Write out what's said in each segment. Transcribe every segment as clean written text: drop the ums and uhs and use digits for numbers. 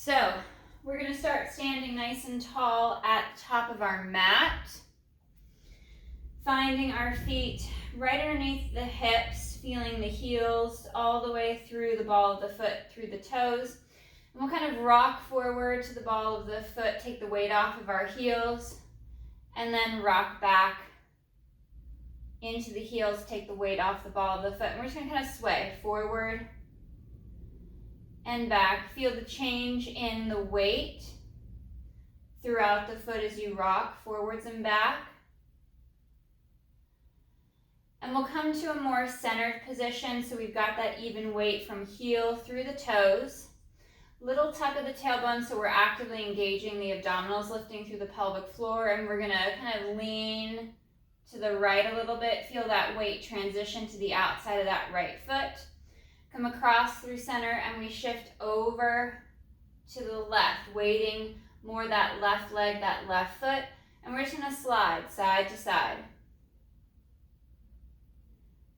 So we're going to start standing nice and tall at the top of our mat, finding our feet right underneath the hips, feeling the heels all the way through the ball of the foot, through the toes. And we'll kind of rock forward to the ball of the foot, take the weight off of our heels, and then rock back into the heels, take the weight off the ball of the foot. And we're just going to kind of sway forward and back. Feel the change in the weight throughout the foot as you rock forwards and back. And we'll come to a more centered position, so we've got that even weight from heel through the toes. Little tuck of the tailbone, so we're actively engaging the abdominals, lifting through the pelvic floor, and we're gonna kind of lean to the right a little bit. Feel that weight transition to the outside of that right foot. Come across through center, and we shift over to the left, weighting more that left leg, that left foot, and we're just gonna slide side to side.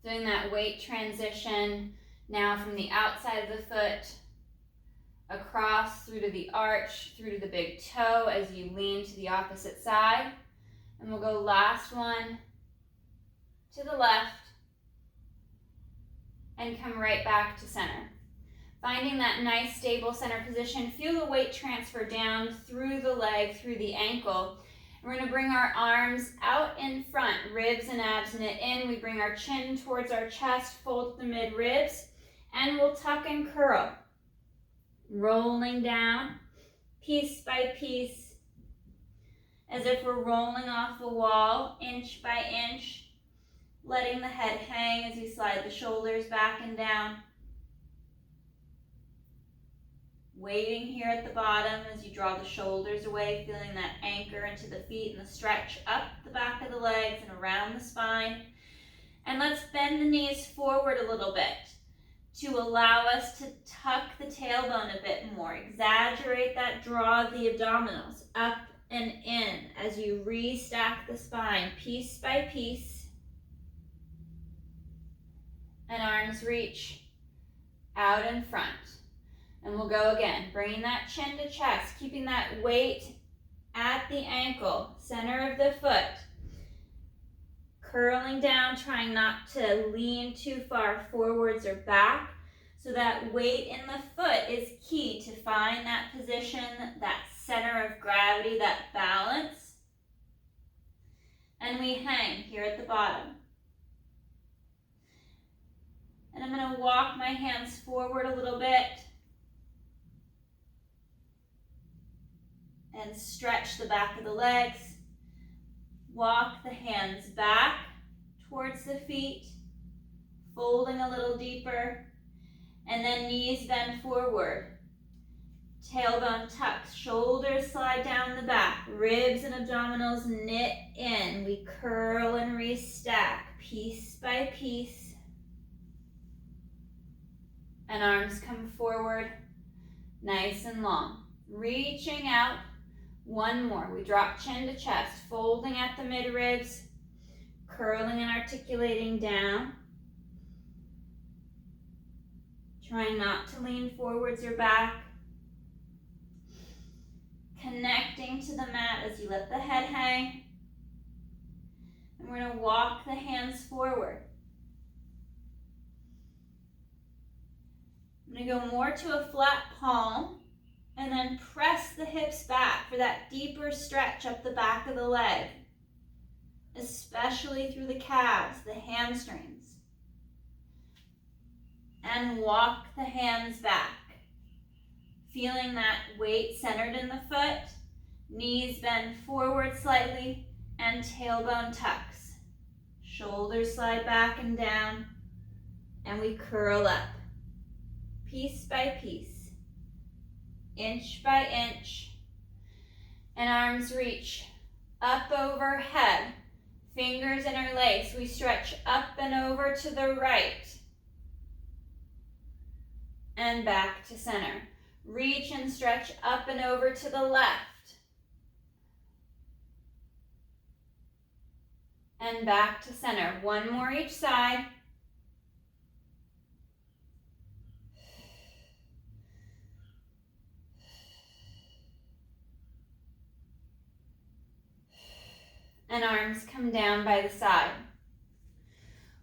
Doing that weight transition now from the outside of the foot, across through to the arch, through to the big toe as you lean to the opposite side. And we'll go last one to the left and come right back to center. Finding that nice stable center position, feel the weight transfer down through the leg, through the ankle. We're going to bring our arms out in front, ribs and abs knit in. We bring our chin towards our chest, fold the mid ribs, and we'll tuck and curl. Rolling down, piece by piece, as if we're rolling off a wall, inch by inch, letting the head hang as we slide the shoulders back and down. Waiting here at the bottom as you draw the shoulders away, feeling that anchor into the feet and the stretch up the back of the legs and around the spine. And let's bend the knees forward a little bit to allow us to tuck the tailbone a bit more. Exaggerate that draw of the abdominals up and in as you restack the spine piece by piece. And arms reach out in front. And we'll go again, bringing that chin to chest, keeping that weight at the ankle, center of the foot. Curling down, trying not to lean too far forwards or back. So that weight in the foot is key to find that position, that center of gravity, that balance. And we hang here at the bottom. And I'm going to walk my hands forward a little bit. And stretch the back of the legs. Walk the hands back towards the feet, folding a little deeper, and then knees bend forward. Tailbone tucks, shoulders slide down the back, ribs and abdominals knit in. We curl and restack piece by piece. And arms come forward, nice and long. Reaching out. One more. We drop chin to chest, folding at the mid ribs, curling and articulating down. Trying not to lean forwards or back. Connecting to the mat as you let the head hang. And we're going to walk the hands forward. I'm going to go more to a flat palm. And then press the hips back for that deeper stretch up the back of the leg, especially through the calves, the hamstrings. And walk the hands back, feeling that weight centered in the foot, knees bend forward slightly, and tailbone tucks. Shoulders slide back and down, and we curl up, piece by piece. Inch by inch, and arms reach up overhead, fingers interlace. We stretch up and over to the right, and back to center. Reach and stretch up and over to the left, and back to center. One more each side. and arms come down by the side.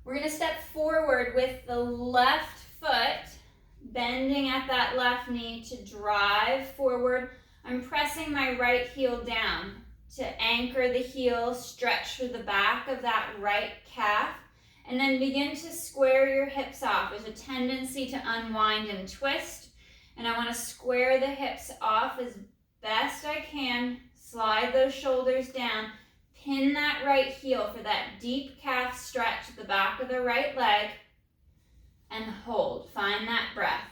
We're going to step forward with the left foot, bending at that left knee to drive forward. I'm pressing my right heel down to anchor the heel, stretch through the back of that right calf, and then begin to square your hips off. There's a tendency to unwind and twist, and I want to square the hips off as best I can. Slide those shoulders down. Pin that right heel for that deep calf stretch at the back of the right leg, and hold. Find that breath.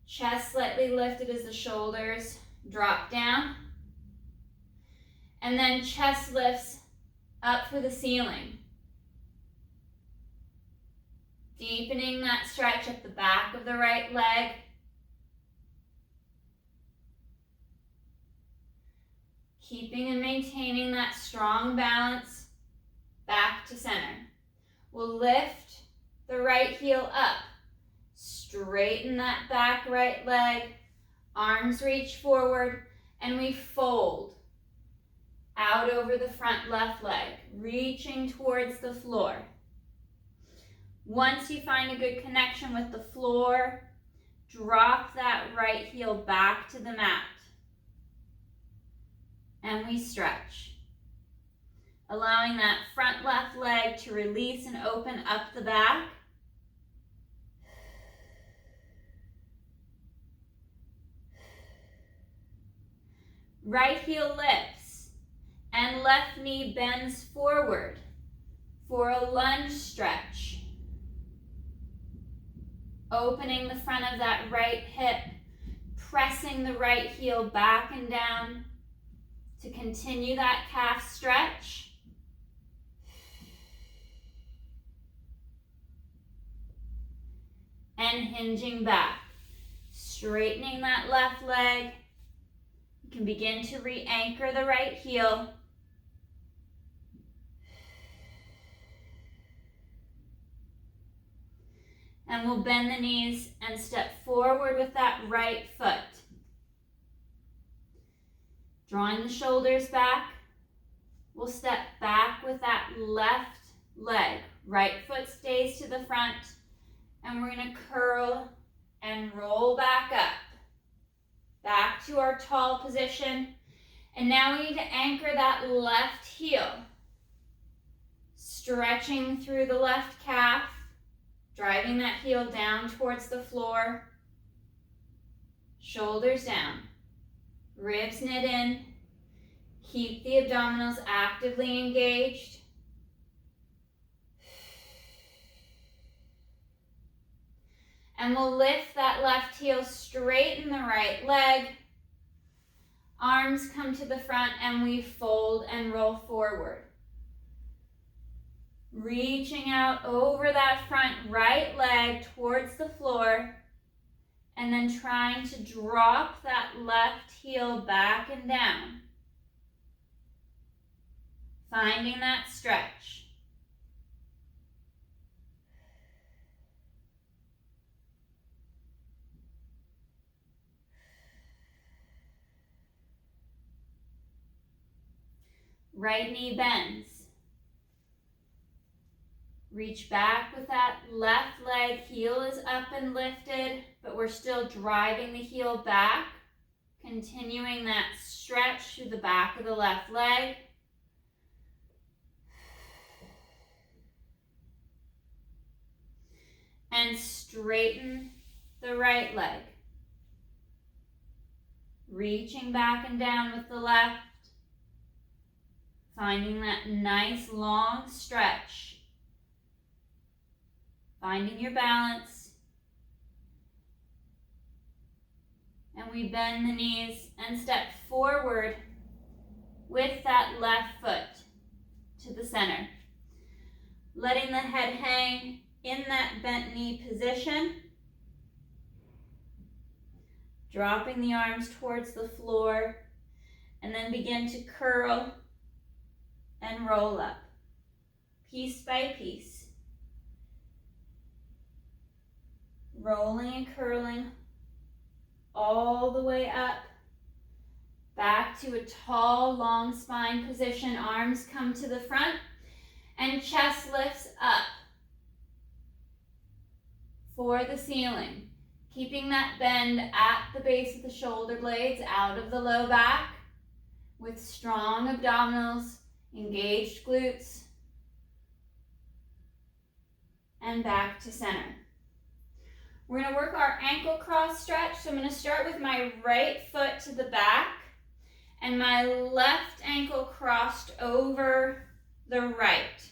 Chest slightly lifted as the shoulders drop down. And then chest lifts up for the ceiling. Deepening that stretch at the back of the right leg. Keeping and maintaining that strong balance back to center. We'll lift the right heel up. Straighten that back right leg. Arms reach forward, and we fold out over the front left leg, reaching towards the floor. Once you find a good connection with the floor, drop that right heel back to the mat. And we stretch, allowing that front left leg to release and open up the back. Right heel lifts and left knee bends forward for a lunge stretch. Opening the front of that right hip, pressing the right heel back and down to continue that calf stretch. And hinging back, straightening that left leg. You can begin to re-anchor the right heel. And we'll bend the knees and step forward with that right foot. Drawing the shoulders back, we'll step back with that left leg. Right foot stays to the front, and we're going to curl and roll back up. Back to our tall position. And now we need to anchor that left heel. Stretching through the left calf, driving that heel down towards the floor. Shoulders down. Ribs knit in. Keep the abdominals actively engaged. And we'll lift that left heel, straighten the right leg. Arms come to the front and we fold and roll forward. Reaching out over that front right leg towards the floor. And then trying to drop that left heel back and down. Finding that stretch. Right knee bends. Reach back with that left leg. Heel is up and lifted, but we're still driving the heel back. Continuing that stretch through the back of the left leg. And straighten the right leg. Reaching back and down with the left. Finding that nice long stretch. Finding your balance. And we bend the knees and step forward with that left foot to the center. Letting the head hang in that bent knee position. Dropping the arms towards the floor. And then begin to curl and roll up, piece by piece. Rolling and curling all the way up, Back to a tall, long spine position. Arms come to the front and chest lifts up for the ceiling. Keeping that bend at the base of the shoulder blades, out of the low back, with strong abdominals, engaged glutes, and back to center. We're going to work our ankle cross stretch. So I'm going to start with my right foot to the back and my left ankle crossed over the right.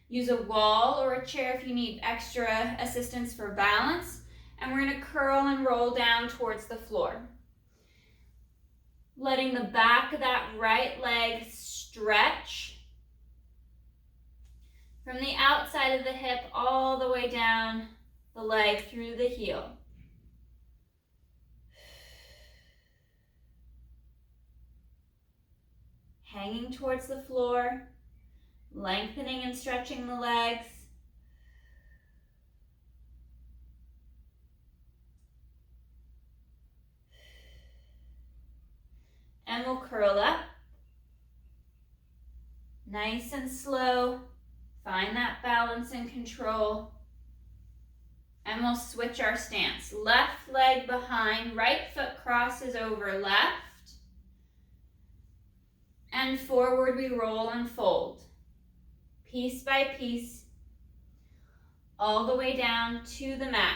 Use a wall or a chair if you need extra assistance for balance. And we're going to curl and roll down towards the floor. Letting the back of that right leg stretch from the outside of the hip all the way down the leg through the heel. Hanging towards the floor, lengthening and stretching the legs. And we'll curl up. Nice and slow. Find that balance and control. And we'll switch our stance. Left leg behind, right foot crosses over left. And forward we roll and fold. Piece by piece, all the way down to the mat.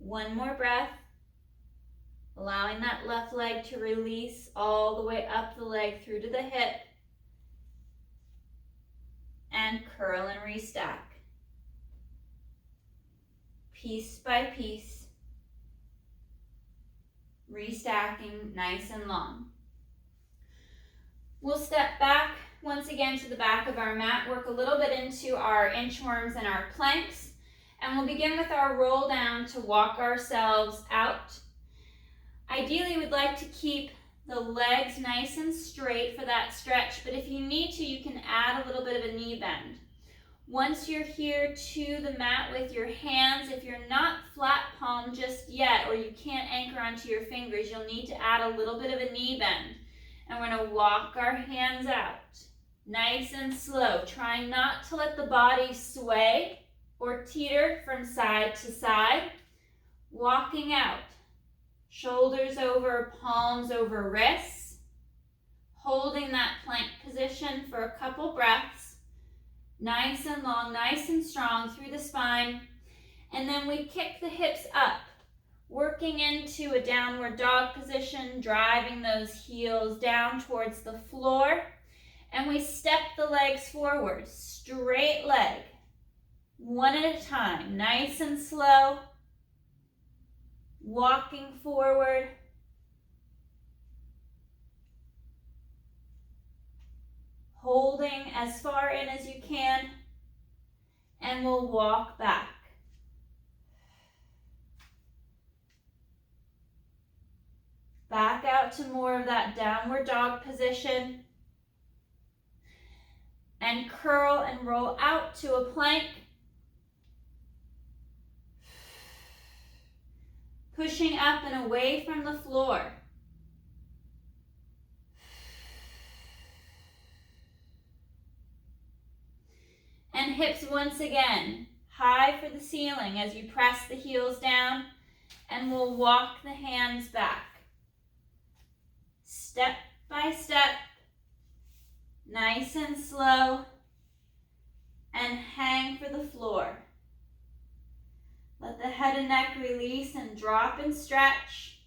One more breath, allowing that left leg to release all the way up the leg through to the hip, and curl and restack. Piece by piece, restacking nice and long. We'll step back once again to the back of our mat, work a little bit into our inchworms and our planks. And we'll begin with our roll down to walk ourselves out. Ideally, we'd like to keep the legs nice and straight for that stretch, but if you need to, you can add a little bit of a knee bend. Once you're here to the mat with your hands, if you're not flat palm just yet, or you can't anchor onto your fingers, you'll need to add a little bit of a knee bend. And we're going to walk our hands out, nice and slow, trying not to let the body sway or teeter from side to side. Walking out, shoulders over, palms over wrists. Holding that plank position for a couple breaths. Nice and long, nice and strong through the spine. And then we kick the hips up, working into a downward dog position, driving those heels down towards the floor. And we step the legs forward, straight leg. One at a time, nice and slow, walking forward, holding as far in as you can, and we'll walk back. Back out to more of that downward dog position, and curl and roll out to a plank. Pushing up and away from the floor. And hips once again, high for the ceiling as you press the heels down, and we'll walk the hands back. Step by step, nice and slow, and hang for the floor. Let the head and neck release and drop and stretch,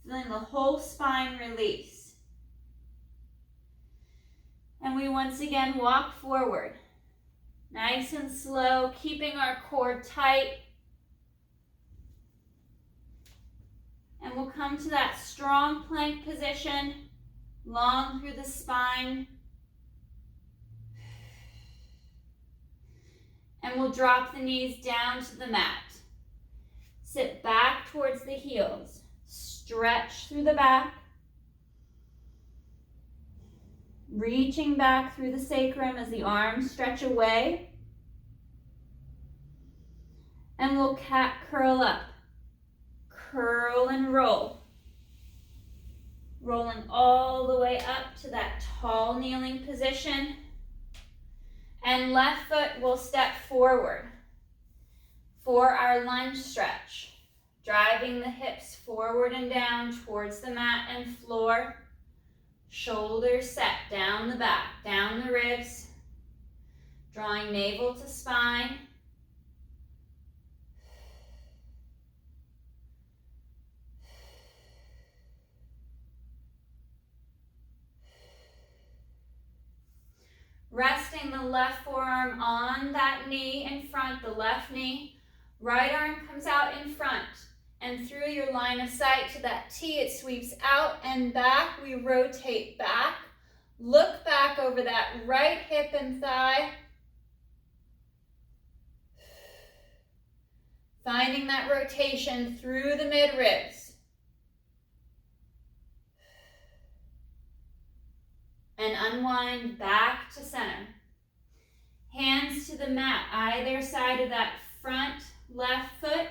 feeling the whole spine release. And we once again walk forward, nice and slow, keeping our core tight. And we'll come to that strong plank position, long through the spine. And we'll drop the knees down to the mat. Sit back towards the heels. Stretch through the back. Reaching back through the sacrum as the arms stretch away. And we'll cat curl up. Curl and roll. Rolling all the way up to that tall kneeling position. And left foot will step forward for our lunge stretch. Driving the hips forward and down towards the mat and floor. Shoulders set down the back, down the ribs. Drawing navel to spine. Resting the left forearm on that knee in front, the left knee. Right arm comes out in front. And through your line of sight to that T, it sweeps out and back. We rotate back. Look back over that right hip and thigh. Finding that rotation through the mid-ribs. And unwind back to center. Hands to the mat, either side of that front left foot.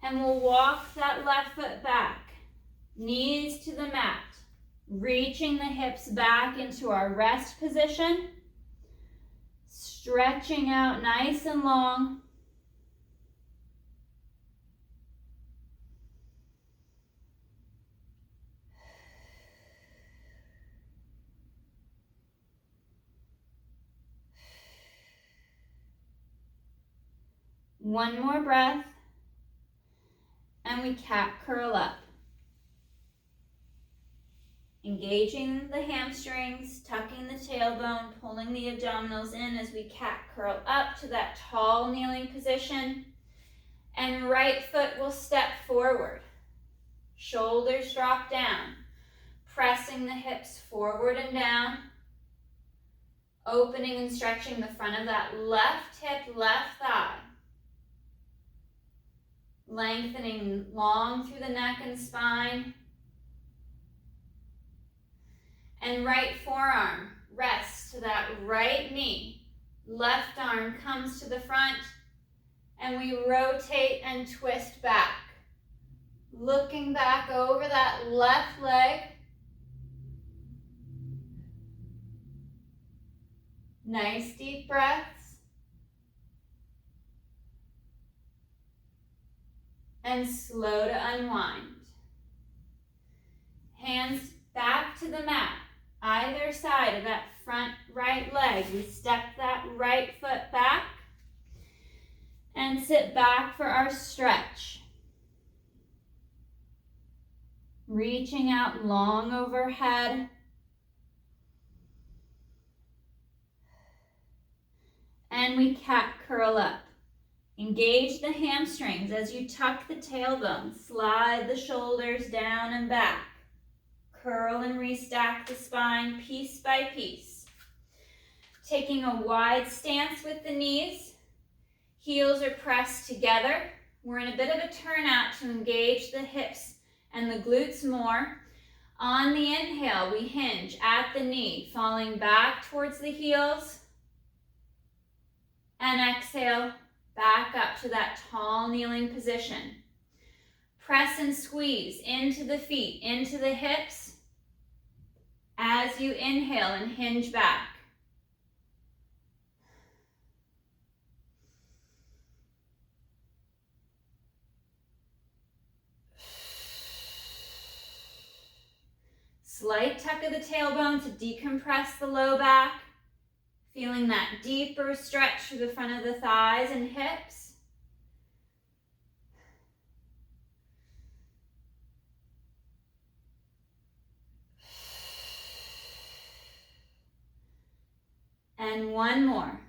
And we'll walk that left foot back. Knees to the mat. Reaching the hips back into our rest position. Stretching out nice and long. One more breath, and we cat curl up. Engaging the hamstrings, tucking the tailbone, pulling the abdominals in as we cat curl up to that tall kneeling position. And right foot will step forward. Shoulders drop down, pressing the hips forward and down. Opening and stretching the front of that left hip, left thigh. Lengthening long through the neck and spine. And right forearm rests to that right knee. Left arm comes to the front. And we rotate and twist back. Looking back over that left leg. Nice deep breaths. And slow to unwind. Hands back to the mat, either side of that front right leg. We step that right foot back and sit back for our stretch. Reaching out long overhead. And we cat curl up. Engage the hamstrings as you tuck the tailbone. Slide the shoulders down and back. Curl and restack the spine piece by piece. Taking a wide stance with the knees. Heels are pressed together. We're in a bit of a turnout to engage the hips and the glutes more. On the inhale, we hinge at the knee, falling back towards the heels. And exhale. Back up to that tall kneeling position. Press and squeeze into the feet, into the hips. As you inhale and hinge back. Slight tuck of the tailbone to decompress the low back. Feeling that deeper stretch through the front of the thighs and hips. And one more.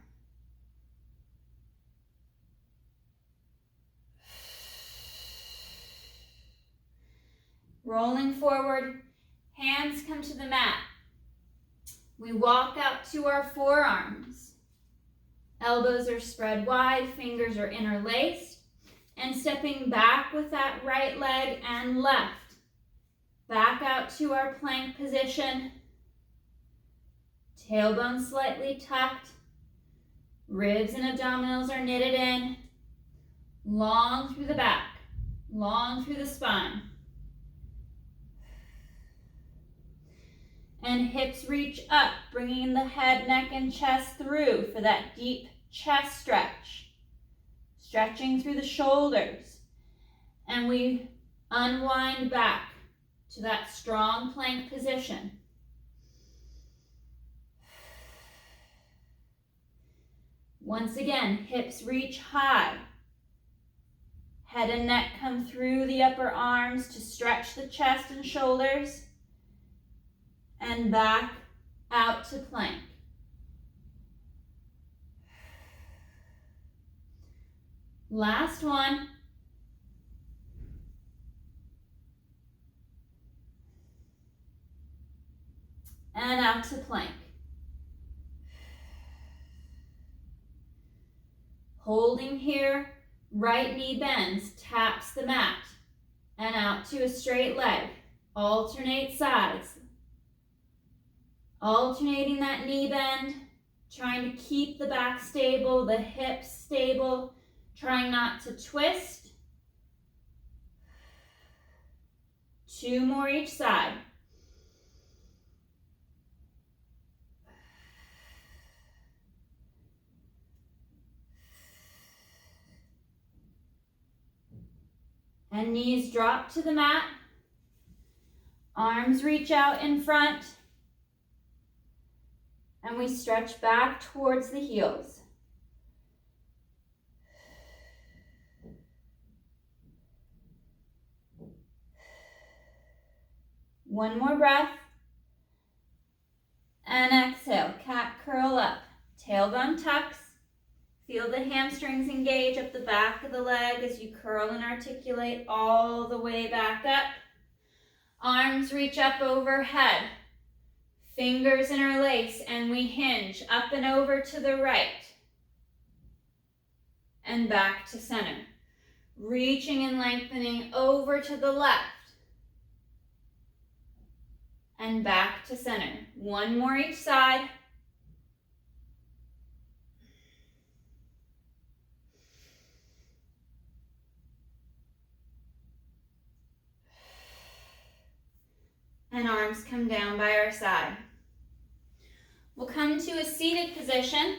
Rolling forward, hands come to the mat. We walk out to our forearms. Elbows are spread wide, fingers are interlaced, and stepping back with that right leg and left. Back out to our plank position. Tailbone slightly tucked. Ribs and abdominals are knitted in. Long through the back, long through the spine. And hips reach up, bringing the head, neck, and chest through for that deep chest stretch. Stretching through the shoulders. And we unwind back to that strong plank position. Once again, hips reach high. Head and neck come through the upper arms to stretch the chest and shoulders. And back out to plank. Last one. And out to plank. Holding here, right knee bends, taps the mat, and out to a straight leg. Alternate sides. Alternating that knee bend, trying to keep the back stable, the hips stable, trying not to twist. 2 more each side. And knees drop to the mat. Arms reach out in front. And we stretch back towards the heels. One more breath. And exhale, cat curl up. Tailbone tucks. Feel the hamstrings engage up the back of the leg as you curl and articulate all the way back up. Arms reach up overhead. Fingers interlace and we hinge up and over to the right. And back to center. Reaching and lengthening over to the left. And back to center. 1 more each side. And arms come down by our side. We'll come to a seated position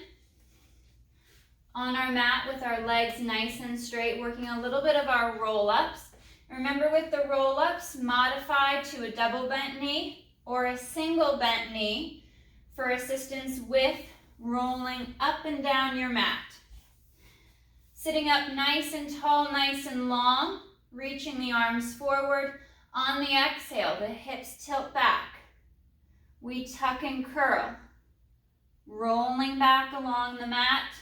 on our mat with our legs nice and straight, working a little bit of our roll-ups. Remember, with the roll-ups, modify to a double bent knee or a single bent knee for assistance with rolling up and down your mat. Sitting up nice and tall, nice and long, reaching the arms forward. On the exhale, the hips tilt back. We tuck and curl, rolling back along the mat,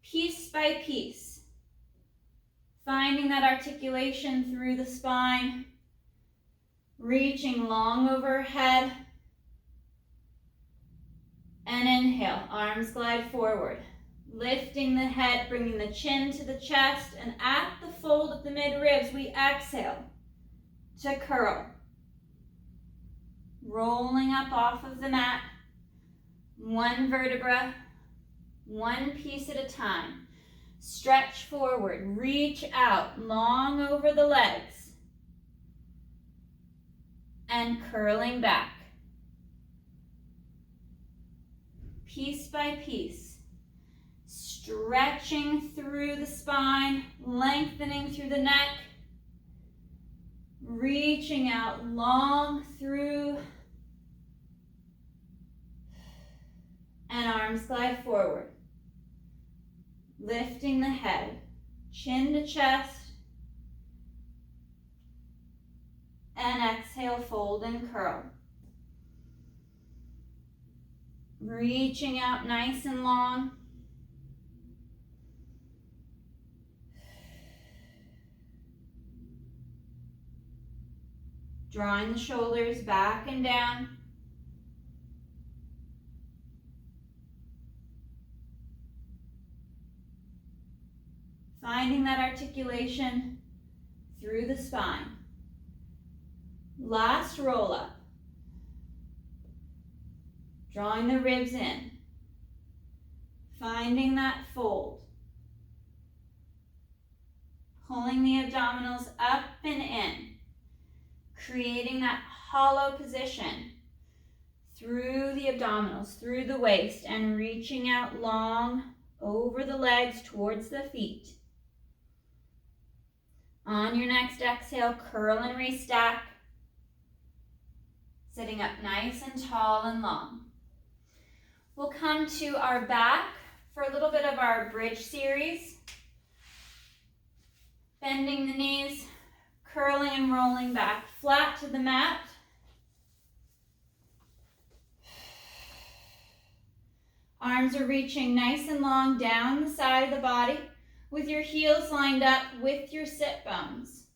piece by piece, finding that articulation through the spine, reaching long overhead, and inhale, arms glide forward, lifting the head, bringing the chin to the chest, and at the fold of the mid-ribs, we exhale to curl, rolling up off of the mat, 1 vertebra, 1 piece at a time. Stretch forward, reach out, long over the legs, and curling back. Piece by piece, stretching through the spine, lengthening through the neck, reaching out long through, and arms glide forward. Lifting the head, chin to chest, and exhale, fold and curl. Reaching out nice and long. Drawing the shoulders back and down. Finding that articulation through the spine. Last roll up. Drawing the ribs in. Finding that fold. Pulling the abdominals up and in. Creating that hollow position through the abdominals, through the waist, and reaching out long over the legs towards the feet. On your next exhale, curl and restack. Sitting up nice and tall and long. We'll come to our back for a little bit of our bridge series. Bending the knees, curling and rolling back flat to the mat. Arms are reaching nice and long down the side of the body with your heels lined up with your sit bones.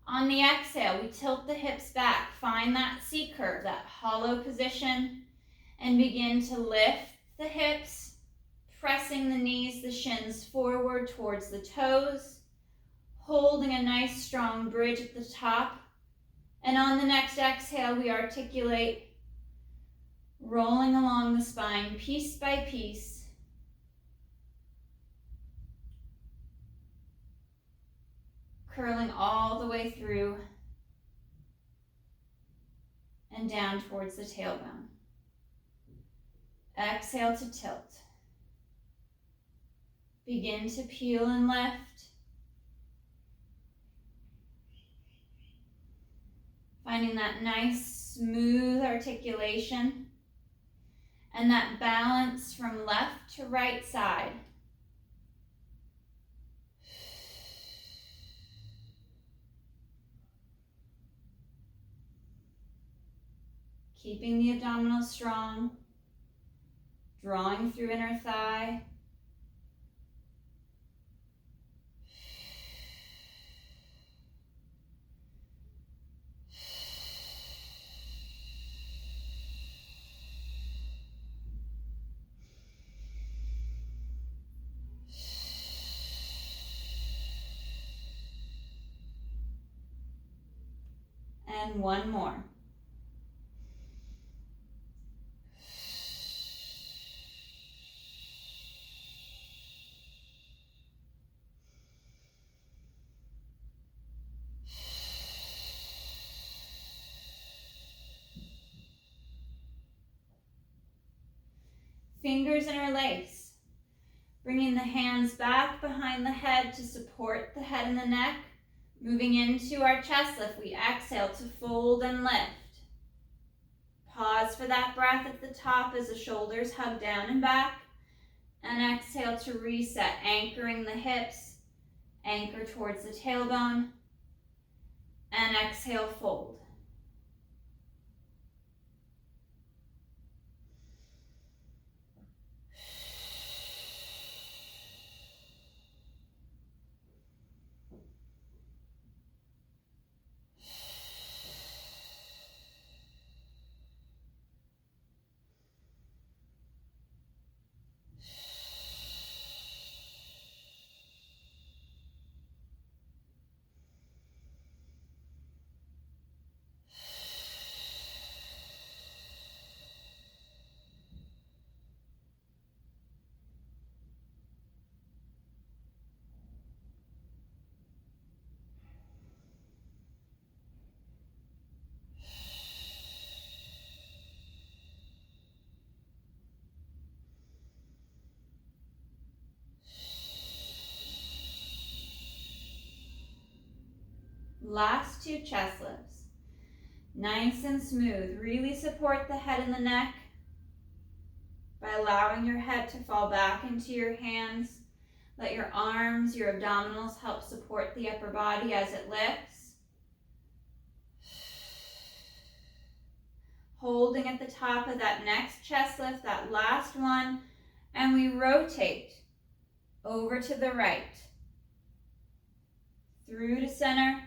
On the exhale, we tilt the hips back. Find that C curve, that hollow position, and begin to lift the hips, pressing the knees, the shins forward towards the toes, holding a nice strong bridge at the top. And on the next exhale, we articulate, rolling along the spine piece by piece. Curling all the way through and down towards the tailbone. Exhale to tilt. Begin to peel and lift. Finding that nice, smooth articulation and that balance from left to right side. Keeping the abdominals strong, drawing through inner thigh. And one more. Fingers interlace, bringing the hands back behind the head to support the head and the neck. Moving into our chest lift, we exhale to fold and lift. Pause for that breath at the top as the shoulders hug down and back. And exhale to reset, anchoring the hips, anchor towards the tailbone. And exhale, fold. Last two chest lifts. Nice and smooth. Really support the head and the neck by allowing your head to fall back into your hands. Let your arms, your abdominals help support the upper body as it lifts. Holding at the top of that next chest lift, that last one, and we rotate over to the right, through to center,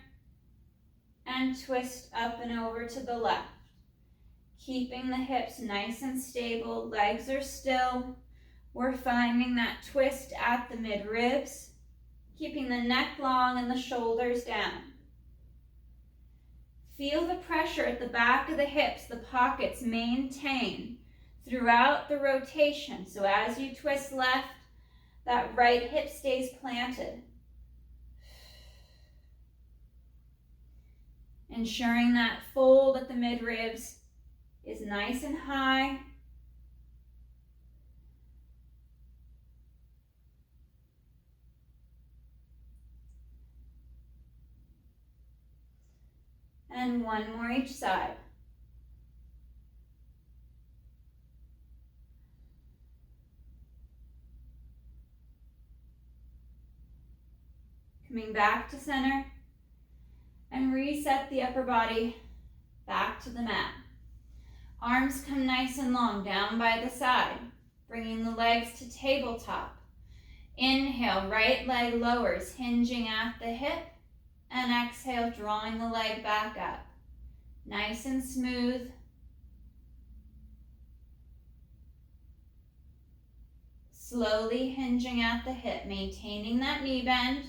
and twist up and over to the left. Keeping the hips nice and stable, legs are still. We're finding that twist at the mid-ribs, keeping the neck long and the shoulders down. Feel the pressure at the back of the hips, the pockets maintain throughout the rotation. So as you twist left, that right hip stays planted. Ensuring that fold at the mid-ribs is nice and high. And one more each side. Coming back to center and reset the upper body back to the mat. Arms come nice and long down by the side, bringing the legs to tabletop. Inhale, right leg lowers, hinging at the hip, and exhale, drawing the leg back up. Nice and smooth. Slowly hinging at the hip, maintaining that knee bend.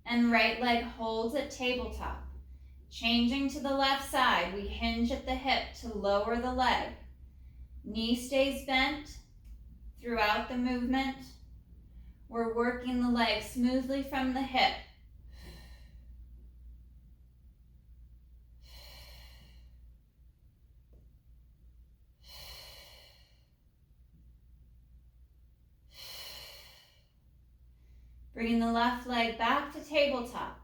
And right leg holds at tabletop. Changing to the left side, we hinge at the hip to lower the leg. Knee stays bent throughout the movement. We're working the leg smoothly from the hip. Bringing the left leg back to tabletop.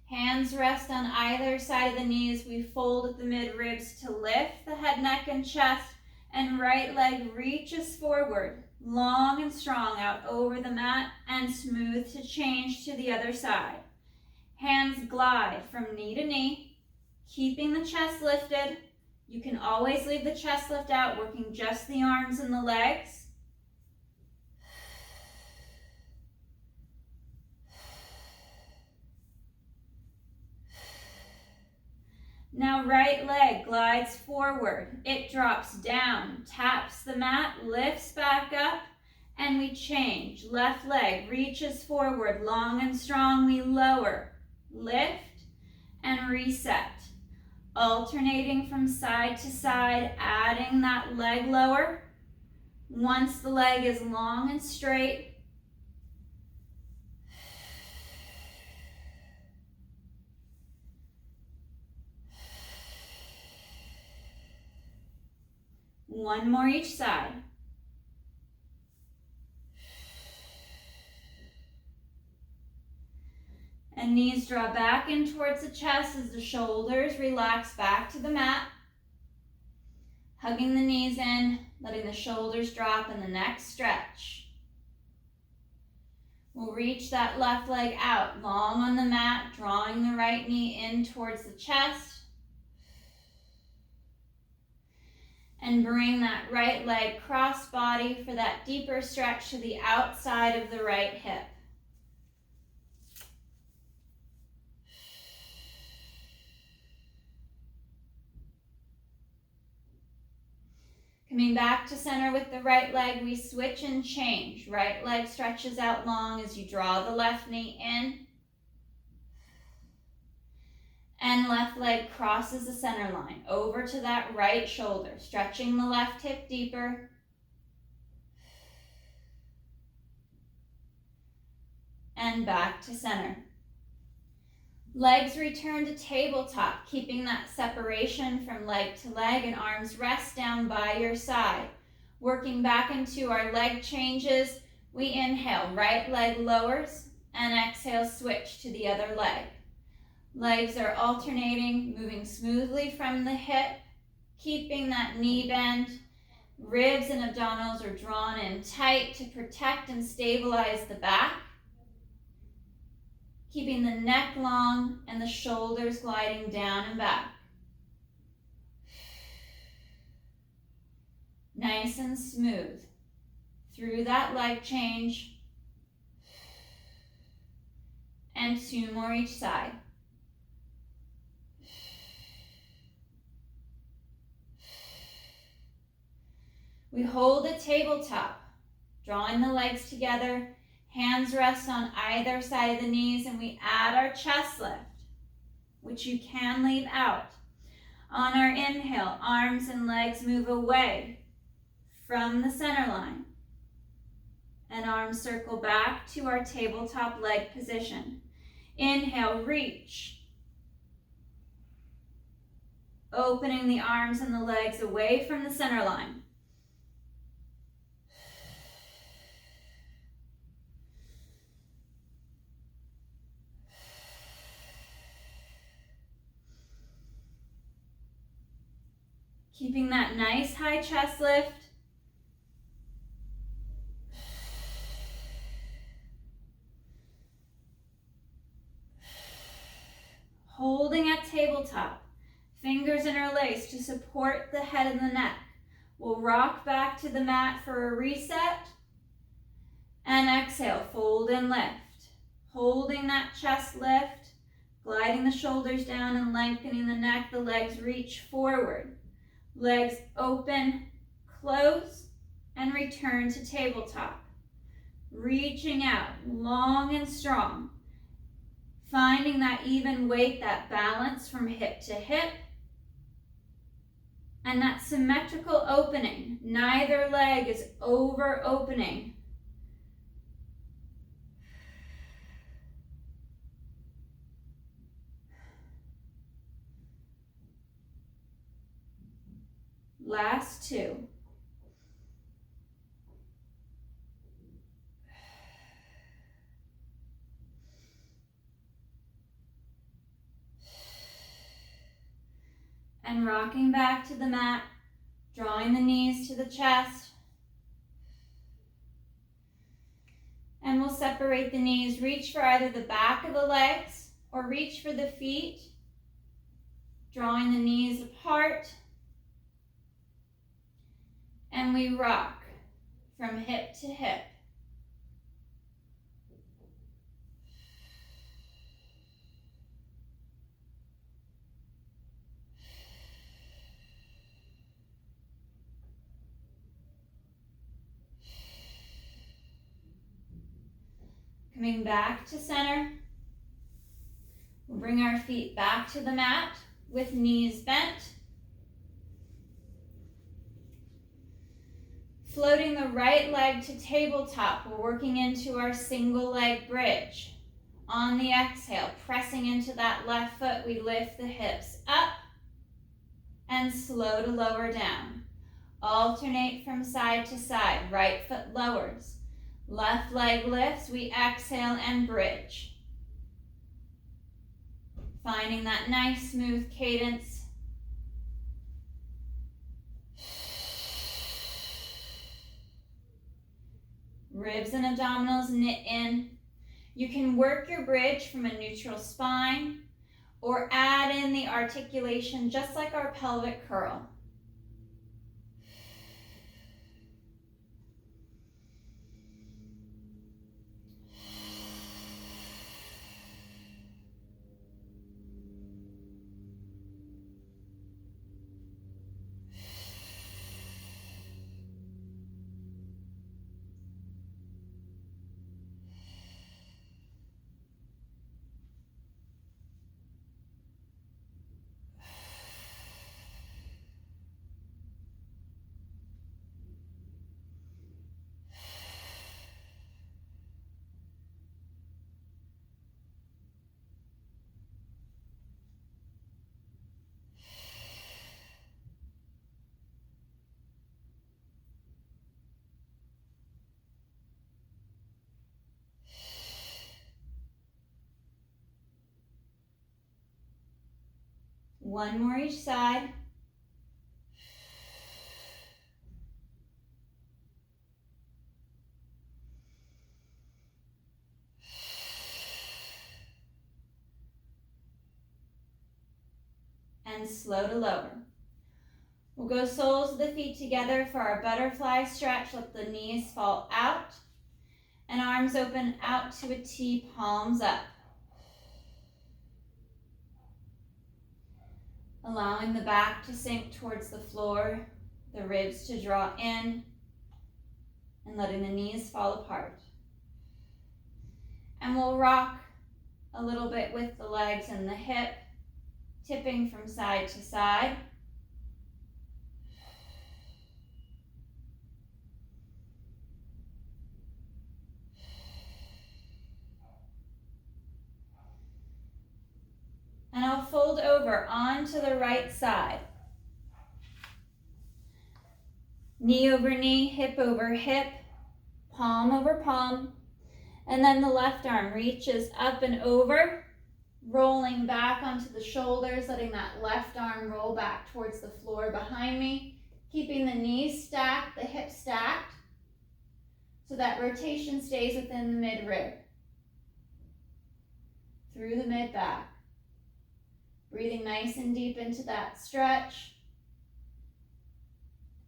Hands rest on either side of the knees. We fold at the mid-ribs to lift the head, neck, and chest. And right leg reaches forward, long and strong out over the mat, and smooth to change to the other side. Hands glide from knee to knee, keeping the chest lifted. You can always leave the chest lift out, working just the arms and the legs. Now right leg glides forward. It drops down, taps the mat, lifts back up, and we change. Left leg reaches forward, long and strong. We lower, lift, and reset. Alternating from side to side, adding that leg lower. Once the leg is long and straight, one more each side. And knees draw back in towards the chest as the shoulders relax back to the mat. Hugging the knees in, letting the shoulders drop and the neck stretch. We'll reach that left leg out, long on the mat, drawing the right knee in towards the chest. And bring that right leg cross body for that deeper stretch to the outside of the right hip. Coming back to center with the right leg, we switch and change. Right leg stretches out long as you draw the left knee in. And left leg crosses the center line over to that right shoulder, stretching the left hip deeper. And back to center. Legs return to tabletop, keeping that separation from leg to leg, and arms rest down by your side. Working back into our leg changes, we inhale, right leg lowers, and exhale, switch to the other leg. Legs are alternating, moving smoothly from the hip, keeping that knee bend. Ribs and abdominals are drawn in tight to protect and stabilize the back. Keeping the neck long and the shoulders gliding down and back. Nice and smooth. Through that leg change. And two more each side. We hold at tabletop, drawing the legs together, hands rest on either side of the knees, and we add our chest lift, which you can leave out. On our inhale, arms and legs move away from the center line, and arms circle back to our tabletop leg position. Inhale, reach. Opening the arms and the legs away from the center line. Keeping that nice high chest lift. Holding at tabletop, fingers interlaced to support the head and the neck. We'll rock back to the mat for a reset. And exhale, fold and lift. Holding that chest lift, gliding the shoulders down and lengthening the neck. The legs reach forward. Legs open, close, and return to tabletop. Reaching out, long and strong. Finding that even weight, that balance from hip to hip. And that symmetrical opening. Neither leg is over opening. Last two. And rocking back to the mat, drawing the knees to the chest. And we'll separate the knees, reach for either the back of the legs or reach for the feet, drawing the knees apart. And we rock from hip to hip. Coming back to center. We'll bring our feet back to the mat with knees bent. Floating the right leg to tabletop, we're working into our single leg bridge. On the exhale, pressing into that left foot, we lift the hips up and slow to lower down. Alternate from side to side, right foot lowers. Left leg lifts, we exhale and bridge. Finding that nice smooth cadence. Ribs and abdominals knit in. You can work your bridge from a neutral spine or add in the articulation just like our pelvic curl. One more each side. And slow to lower. We'll go soles of the feet together for our butterfly stretch. Let the knees fall out and arms open out to a T, palms up. Allowing the back to sink towards the floor, the ribs to draw in and letting the knees fall apart. And we'll rock a little bit with the legs and the hip, tipping from side to side. And I'll fold over onto the right side. Knee over knee, hip over hip, palm over palm. And then the left arm reaches up and over, rolling back onto the shoulders, letting that left arm roll back towards the floor behind me, keeping the knees stacked, the hips stacked, so that rotation stays within the mid-rib. Through the mid-back. Breathing nice and deep into that stretch.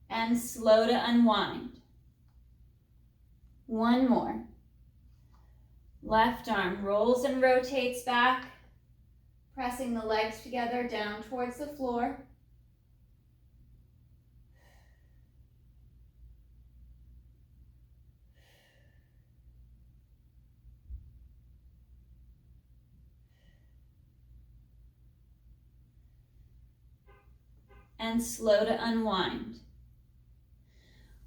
And slow to unwind. One more. Left arm rolls and rotates back, pressing the legs together down towards the floor. And slow to unwind.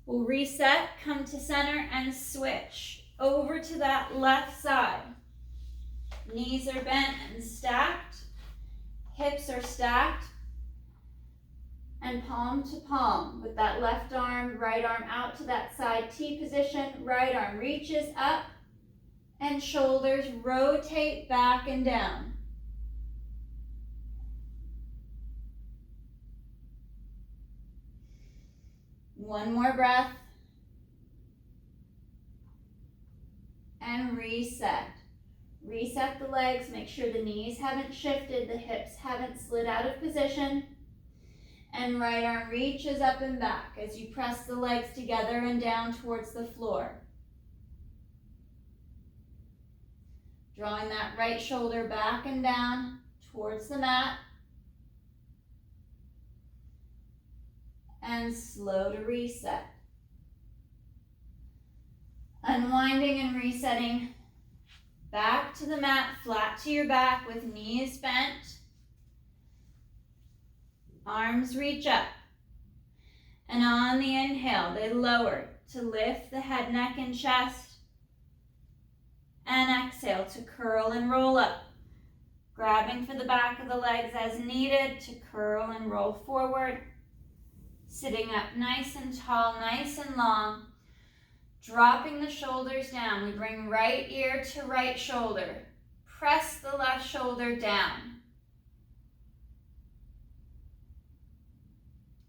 We'll reset, come to center, and switch over to that left side. Knees are bent and stacked. Hips are stacked. And palm to palm with that left arm, right arm out to that side T position. Right arm reaches up and shoulders rotate back and down. One more breath. And reset. Reset the legs. Make sure the knees haven't shifted, the hips haven't slid out of position. And right arm reaches up and back as you press the legs together and down towards the floor. Drawing that right shoulder back and down towards the mat. And slow to reset. Unwinding and resetting back to the mat, flat to your back with knees bent. Arms reach up. And on the inhale, they lower to lift the head, neck, and chest. And exhale to curl and roll up. Grabbing for the back of the legs as needed to curl and roll forward. Sitting up nice and tall, nice and long. Dropping the shoulders down. We bring right ear to right shoulder. Press the left shoulder down.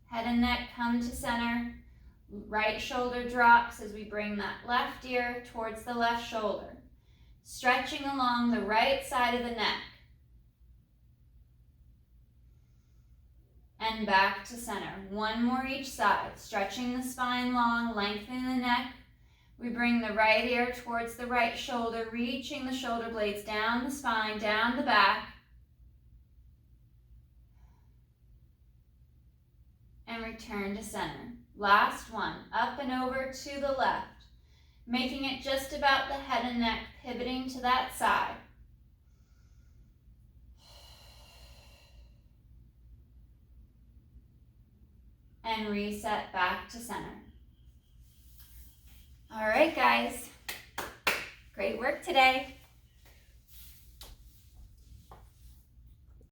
Head and neck come to center. Right shoulder drops as we bring that left ear towards the left shoulder. Stretching along the right side of the neck. And back to center. One more each side. Stretching the spine long, lengthening the neck. We bring the right ear towards the right shoulder, reaching the shoulder blades down the spine, down the back. And return to center. Last one. Up and over to the left. Making it just about the head and neck, pivoting to that side. And reset back to center. All right, guys. Great work today.